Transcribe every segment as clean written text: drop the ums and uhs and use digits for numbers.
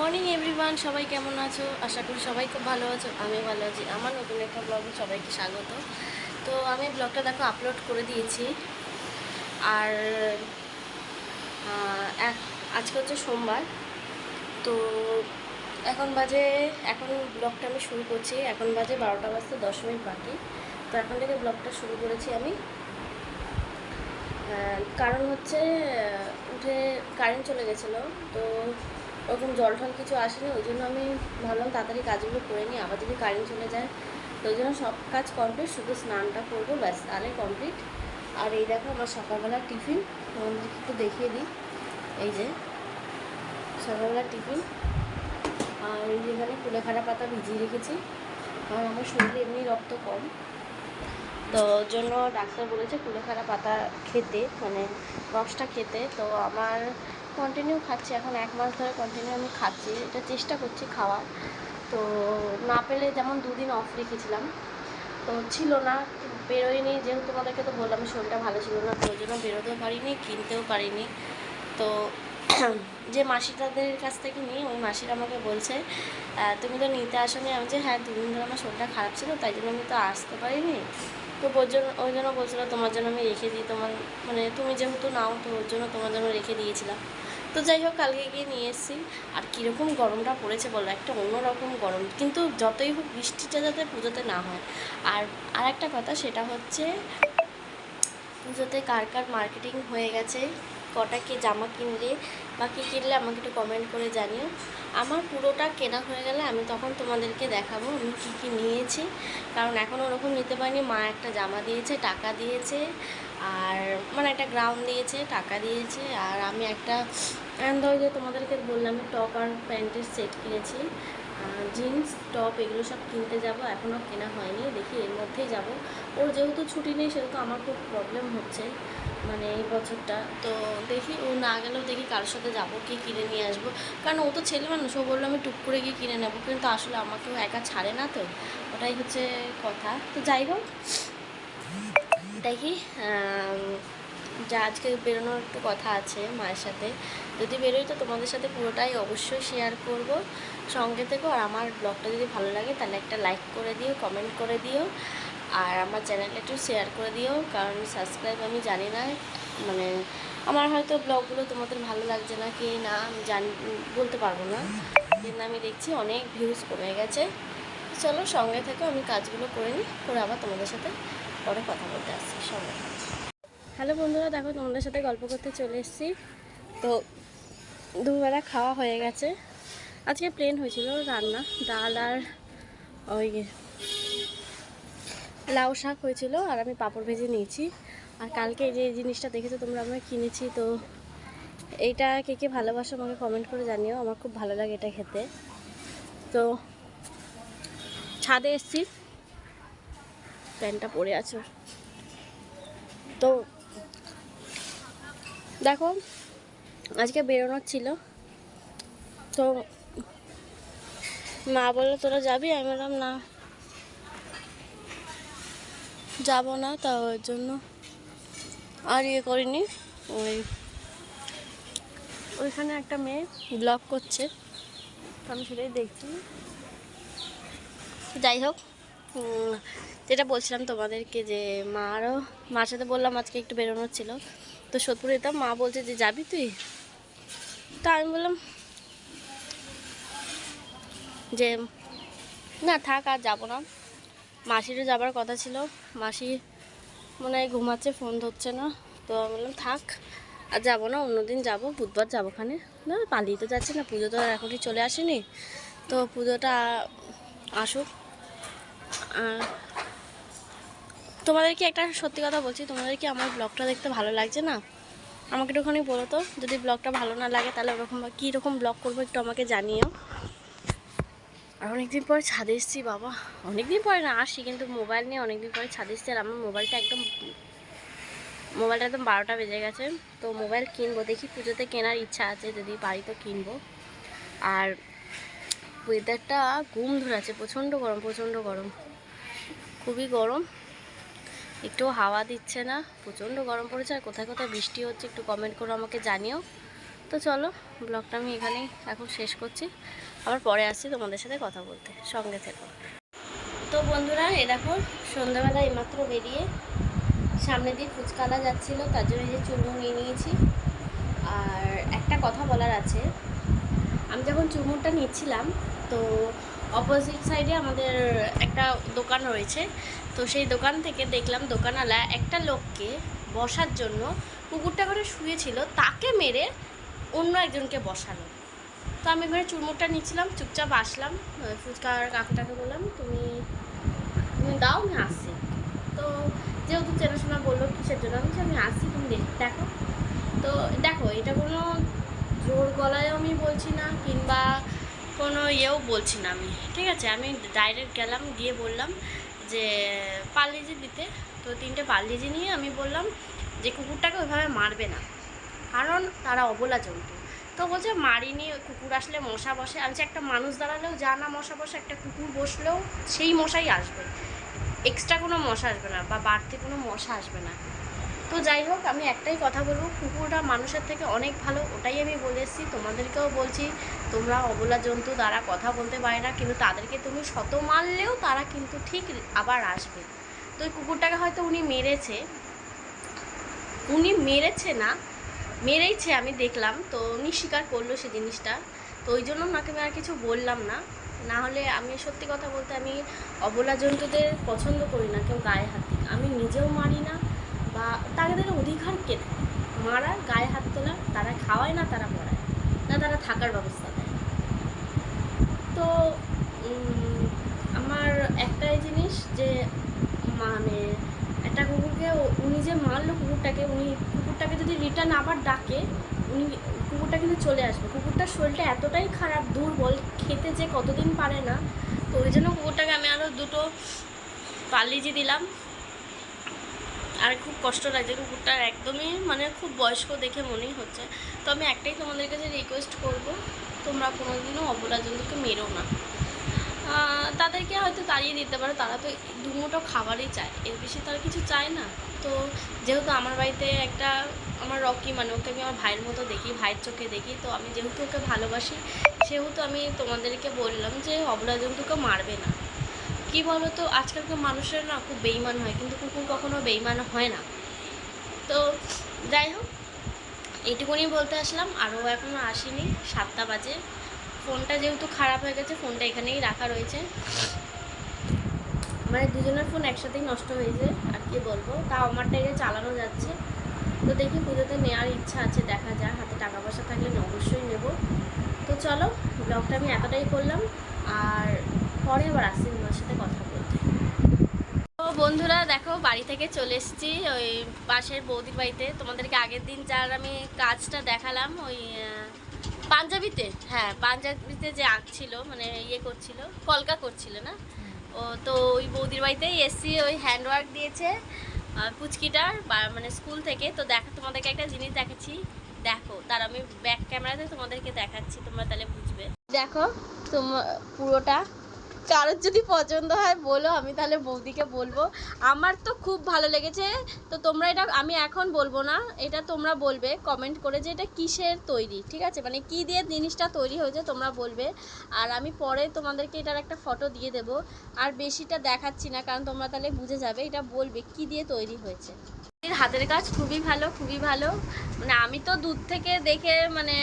Morning everyone, সবাই কেমন আছো? আশা করি সবাই খুব ভালো আছো। আমি ভালো আছি। আমার নতুন একটা ব্লগে সবাইকে স্বাগত। তো আমি ব্লগটা দেখো আপলোড করে দিয়েছি। আর আজকে হচ্ছে সোমবার। তো এখন ব্লগটা আমি শুরু করছি। এখন বাজে 12টা বাজতে 10 মিনিট বাকি। তো এখন থেকে ব্লগটা শুরু করেছি আমি। কারণ হচ্ছে উঠে কারেন্ট চলে গেছিলো। তো ওরকম জল টল কিছু আসেনি, ওই জন্য আমি ভাবলাম তাড়াতাড়ি কাজগুলো করে নিই, আবার যদি কারেন্ট চলে যায়। তো ওই জন্য সব কাজ কমপ্লিট, শুধু স্নানটা করবো, ব্যাস তাহলে কমপ্লিট। আর এই দেখো আমার সকালবেলার টিফিন, তোমাদেরকে একটু দেখিয়ে দিই। এই যে সকালবেলার টিফিন। আর এই যেখানে কুলেখাড়া পাতা ভিজিয়ে রেখেছি, কারণ আমার শরীরে এমনি রক্ত কম। তো ওর জন্য ডাক্তার বলেছে কুলেখাড়া পাতা খেতে, মানে রসটা খেতে। তো আমার কন্টিনিউ খাচ্ছি, এখন 1 মাস ধরে কন্টিনিউ আমি খাচ্ছি, এটা চেষ্টা করছি খাওয়ার। তো না পেলে, যেমন 2 দিন অফ রেখেছিলাম, তো ছিল না, বেরোয়নি, যেহেতু তোমাদেরকে তো বললাম শরীরটা ভালো ছিল না, তো ওই জন্য বেরোতেও পারিনি, কিনতেও পারিনি। তো যে মাসিটাদের কাছ থেকে নিই, ওই মাসিরা আমাকে বলছে তুমি তো নিতে আসোনি। আমি যে হ্যাঁ, 2 দিন ধরে আমার শরীরটা খারাপ ছিল, তাই জন্য আমি তো আসতে পারিনি। তো ওই জন্য বলছিল তোমার জন্য আমি রেখে দিই, তোমার মানে তুমি যেহেতু নাও, তো ওর জন্য তোমার জন্য রেখে দিয়েছিলাম। তো যাই হোক, কালকে গিয়ে নিয়ে এসেছি। আর কীরকম গরমটা পড়েছে বলো, একটা অন্যরকম গরম। কিন্তু যতই হোক বৃষ্টিটা যাতে পুজোতে না হয়। আর একটা কথা, সেটা হচ্ছে পুজোতে কার কার মার্কেটিং হয়ে গেছে, কটা কে জামা কিনলে বা কী কিনলে আমাকে একটু কমেন্ট করে জানিও। আমার পুরোটা কেনা হয়ে গেলে আমি তখন তোমাদেরকে দেখাবো আমি কী কী নিয়েছি। কারণ এখন ওরকম নিতে পারিনি। মা একটা জামা দিয়েছে, টাকা দিয়েছে, আর মানে একটা গ্রাউন্ড দিয়েছে, টাকা দিয়েছে। আর আমি একটা ওই যে তোমাদেরকে বললাম টপ আর প্যান্টের সেট কিনেছি, জিন্স টপ এগুলো সব কিনতে যাব, এখনও কেনা হয়নি, দেখি এর মধ্যেই যাব। ওর যেহেতু ছুটি নেই, সেহেতু আমার খুব প্রবলেম হচ্ছে মানে এই বছরটা। তো দেখি, ও না গেলেও দেখি কারোর সাথে যাবো, কি কিনে নিয়ে আসবো। কারণ ও তো ছেলে মানুষ, ও বললো আমি টুক করে গিয়ে কিনে নেবো, কিন্তু আসলে আমাকেও একা ছাড়ে না, তো ওটাই হচ্ছে কথা। তো যাই হোক, দেখি যা আজকে বেরোনোর একটু কথা আছে মায়ের সাথে। যদি বেরোই তো তোমাদের সাথে পুরোটাই অবশ্যই শেয়ার করব, সঙ্গে থেকো। আর আমার ব্লগটা যদি ভালো লাগে তাহলে একটা লাইক করে দিও, কমেন্ট করে দিও, আর আমার চ্যানেলটা একটু শেয়ার করে দিও। কারণ সাবস্ক্রাইব আমি জানি না, মানে আমার হয়তো ব্লগগুলো তোমাদের ভালো লাগছে না কি না আমি বলতে পারবো না, কিন্তু আমি দেখছি অনেক ভিউজ কমে গেছে। চলো সঙ্গে থেকো, আমি কাজগুলো করে নিই, করে আবার তোমাদের সাথে পরে কথা বলতে আসছি সঙ্গে। হ্যালো বন্ধুরা, দেখো তোমাদের সাথে গল্প করতে চলে এসেছি। তো দুবেলা খাওয়া হয়ে গেছে। আজকে প্লেন হয়েছিল রান্না, ডাল আর ওই লাউ শাক হয়েছিল, আর আমি পাঁপড় ভেজে নিয়েছি। আর কালকে যে জিনিসটা দেখেছো তোমরা, আমরা কিনেছি। তো এইটা কে কে ভালোবাসো আমাকে কমেন্ট করে জানিও, আমার খুব ভালো লাগে এটা খেতে। তো ছাদে এসেছি, প্যান্টটা পরে আছো। তো দেখো আজকে বেরোনোর ছিল, তো মা বললো তোরা যাবি, আমি বললাম না যাবো না। তা ওর জন্য আর ইয়ে করিনি। ওইখানে একটা মেয়ে ব্লগ করছে, আমি সেটাই দেখছি। যাই হোক, যেটা বলছিলাম তোমাদেরকে, যে মার সাথে বললাম আজকে একটু বেরোনোর ছিল, তো সোদপুর যেতাম। মা বলছে যে যাবি তুই, তা আমি বললাম যে না থাক, আর যাবো না। মাসিরও যাবার কথা ছিল, মাসি মনে হয় ঘুমাচ্ছে, ফোন ধরছে না। তো আমি বললাম থাক, আর যাবো না, অন্যদিন যাবো, বুধবার যাবো। ওখানে না পালিয়ে তো যাচ্ছে না, পুজো তো এখনই চলে আসেনি, তো পুজোটা আসুক। তোমাদেরকে একটা সত্যি কথা বলছি, তোমাদের কি আমার ব্লগটা দেখতে ভালো লাগছে না? আমাকে একটুখানি বলো তো, যদি ব্লগটা ভালো না লাগে তাহলে ওরকম কীরকম ব্লগ করবো একটু আমাকে জানিও। আর অনেকদিন পরে ছাদে এসেছি বাবা, অনেকদিন পরে না আসি, কিন্তু মোবাইল নিয়ে অনেকদিন পরে ছাদে এসেছি। আর আমার মোবাইলটা একদম 12টা বেজে গেছে। তো মোবাইল কিনবো, দেখি পুজোতে কেনার ইচ্ছা আছে, যদি পারি তো কিনবো। আর ওয়েদারটা ঘুম ধরেছে, প্রচণ্ড গরম, প্রচণ্ড গরম, খুবই গরম, একটু হাওয়া দিচ্ছে না, প্রচণ্ড গরম পড়েছে। আর কোথায় কোথায় বৃষ্টি হচ্ছে একটু কমেন্ট করে আমাকে জানিও। তো চলো, ব্লগটা আমি এখানেই এখন শেষ করছি, আবার পরে আসছি তোমাদের সাথে কথা বলতে, সঙ্গে থেকো। তো বন্ধুরা, এই দেখো সন্ধ্যাবেলা এইমাত্র বেরিয়ে সামনে দিয়ে ফুচকালা যাচ্ছিলো, তার জন্য যে চুরমু নিয়ে নিয়েছি। আর একটা কথা বলার আছে, আমি যখন চুরমুরটা নিচ্ছিলাম তো অপোজিট সাইডে আমাদের একটা দোকান রয়েছে, তো সেই দোকান থেকে দেখলাম দোকানওয়ালা একটা লোককে বসার জন্য কুকুরটা করে শুয়েছিল, তাকে মেরে অন্য একজনকে বসালো। তো আমি এখানে চুরমুরটা নিচ্ছিলাম, চুপচাপ আসলাম, ফুচকার কাকুটাকে বললাম তুমি তুমি দাও, আমি আসছি। তো যেহেতু চেনাশোনা বললো কিসের জন্য, আমি আসছি, তুমি দেখো। তো দেখো, এটা কোনো জোর গলায়ও আমি বলছি না, কিংবা কোনো ইয়েও বলছি না আমি, ঠিক আছে। আমি ডাইরেক্ট গেলাম, গিয়ে বললাম যে পার্লেজি দিতে। তো 3টে পার্লেজি নিয়ে আমি বললাম যে কুকুরটাকে ওইভাবে মারবে না, কারণ তারা অবলা জন্তু। তো বলছে মারিনি, কুকুর আসলে মশা বসে। আমি একটা মানুষ দাঁড়ালেও যা না মশা বসে, একটা কুকুর বসলেও সেই মশাই আসবে, এক্সট্রা কোনো মশা আসবে না, বা বাড়তি কোনো মশা আসবে না। তো যাই হোক, আমি একটাই কথা বলবো, কুকুরটা মানুষের থেকে অনেক ভালো, ওটাই আমি বলে এসেছি, তোমাদেরকেও বলছি। তোমরা অবলা জন্তু, তারা কথা বলতে পারে না, কিন্তু তাদেরকে তুমি শত মারলেও তারা কিন্তু ঠিক আবার আসবে। তো ওই কুকুরটাকে হয়তো উনি মেরেছে না, মেরেইছে, আমি দেখলাম, তো উনি স্বীকার করলো সে জিনিসটা। তো ওই জন্য ওনাকে আমি আর কিছু বললাম না। না হলে আমি সত্যি কথা বলতে, আমি অবলা জন্তুদের পছন্দ করি না কেউ গায়ে হাত দিক, আমি নিজেও মারি না, বা তাদের অধিকার কে দেয় মারার, গায়ে হাত তোলা? তারা খাওয়ায় না, তারা পড়ায় না, তারা থাকার ব্যবস্থা দেয়। তো আমার একটাই জিনিস যে, মানে একটা কুকুরকে উনি যে মারলো কুকুরটাকে, কুকুরটাকে যদি রিটার্ন আবার ডাকে, কুকুরটা কিন্তু চলে আসবে। কুকুরটার শরীরটা এতটাই খারাপ, দুর্বল, খেতে যে কতদিন পারে না। তো ওই জন্য কুকুরটাকে আমি আরও 2টো পার্লেজি দিলাম। আর খুব কষ্ট লাগছে, কুকুরটার একদমই মানে খুব বয়স্ক দেখে মনেই হচ্ছে। তো আমি একটাই তোমাদের কাছে রিকোয়েস্ট করব, তোমরা কোনোদিনও অবলা জন্তুকে মেরো না। তাদেরকে হয়তো তাড়িয়ে দিতে পারো, তারা তো 2 মুঠো খাবারই চায়, এর বেশি তারা কিছু চায় না। তো যেহেতু আমার বাড়িতে একটা আমার রকি, মানে ওকে আমি আমার ভাইয়ের মতো দেখি, ভাইয়ের চোখে দেখি, তো আমি যেহেতু ওকে ভালোবাসি, সেহেতু আমি তোমাদেরকে বললাম যে অবলা জন্তুকে মারবে না। কি বলো তো, আজকালকার মানুষের না খুব বেইমান হয়, কিন্তু কুকুর কখনো বেইমান হয় না। তো যাই হোক, এইটুকুনি বলতে আসলাম, আরও এখনও আসিনি, 7টা বাজে। ফোনটা যেহেতু খারাপ হয়ে গেছে, ফোনটা এখানেই রাখা রয়েছে, মানে দুজনের ফোন একসাথেই নষ্ট হয়েছে, আর কি বলবো। তাও আমারটা এটা চালানো যাচ্ছে। তো দেখি পুজোতে নেওয়ার ইচ্ছা আছে, দেখা যাক, হাতে টাকা পয়সা থাকলে অবশ্যই নেব। তো চলো, ব্লগটা আমি এতটাই করলাম, আর পরে আবার আসছি তোমার সাথে কথা বলতে। তো বন্ধুরা দেখো, বাড়ি থেকে চলে এসেছি ওই পাশের বৌদির বাড়িতে। তোমাদেরকে আগের দিন যার আমি কাজটা দেখালাম, ওই পাঞ্জাবিতে, হ্যাঁ পাঞ্জাবিতে যে আঁকছিল, মানে ইয়ে করছিল, কলকা করছিল না ও, তো ওই বৌদির বাড়িতেই এসছি। ওই হ্যান্ডওয়ার্ক দিয়েছে পুচকিটার, মানে স্কুল থেকে। তো দেখো, তোমাদেরকে একটা জিনিস দেখাচ্ছি, দেখো, তার আমি ব্যাক ক্যামেরাতে তোমাদেরকে দেখাচ্ছি, তোমরা তাহলে বুঝবে। দেখো তোমার পুরোটা, কারোর যদি পছন্দ হয় বলো, আমি তাহলে বৌদিকে বলবো। আমার তো খুব ভালো লেগেছে। তো তোমরা এটা, আমি এখন বলবো না, এটা তোমরা বলবে কমেন্ট করে যে এটা কিসের তৈরি, ঠিক আছে, মানে কি দিয়ে জিনিসটা তৈরি হয়েছে তোমরা বলবে। আর আমি পরে তোমাদেরকে এটার একটা ফটো দিয়ে দেবো। আর বেশিটা দেখাচ্ছি না, কারণ তোমরা তাহলে বুঝে যাবে, এটা বলবে কি দিয়ে তৈরি হয়েছে। হাতের কাজ খুবই ভালো, খুবই ভালো, মানে আমি তো দূর থেকে দেখে মানে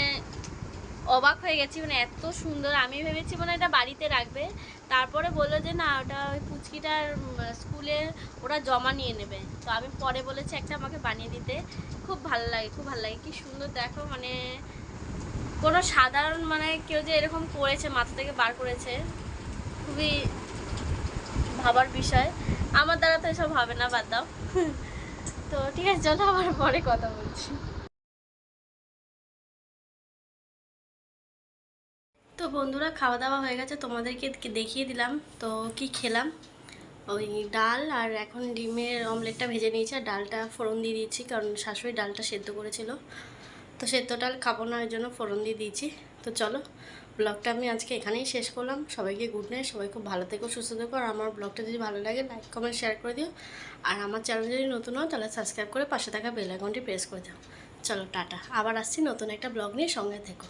অবাক হয়ে গেছি, মানে এত সুন্দর। আমি ভেবেছি মানে এটা বাড়িতে রাখবে, তারপরে বললো যে না, ওটা ওই পুচকিটার স্কুলে ওরা জমা নিয়ে নেবে। তো আমি পরে বলেছি একটা আমাকে বানিয়ে দিতে। খুব ভালো লাগে, খুব ভালো লাগে, কি সুন্দর দেখো, মানে কোনো সাধারণ, মানে কেউ যে এরকম করেছে, মাথা থেকে বার করেছে, খুবই ভাবার বিষয়। আমার দ্বারা তো এসব হবে না, বাদ দাও। তো ঠিক আছে, চলো আবার পরে কথা বলছি। তো বন্ধুরা, খাওয়া দাওয়া হয়ে গেছে, তোমাদেরকে দেখিয়ে দিলাম তো কি খেলাম। ওই ডাল, আর এখন ডিমের অমলেটটা ভেজে নিয়েছি, আর ডালটা ফোড়ন দিয়ে দিয়েছি, কারণ শাশুড়ি ডালটা সেদ্ধ করেছিল, তো সেদ্ধ ডাল খাবো না, ওই জন্য ফোড়ন দিয়ে দিয়েছি। তো চলো, ব্লগটা আমি আজকে এখানেই শেষ করলাম। সবাইকে গুড নাইট, সবাই খুব ভালো থেকো, সুস্থ থেকো। আর আমার ব্লগটা যদি ভালো লাগে, লাইক কমেন্ট শেয়ার করে দিও। আর আমার চ্যানেল যদি নতুন হয়, তাহলে সাবস্ক্রাইব করে পাশে থাকা বেল আইকনটি প্রেস করে দাও। চলো টাটা, আবার আসছি নতুন একটা ব্লগ নিয়ে, সঙ্গে থেকো।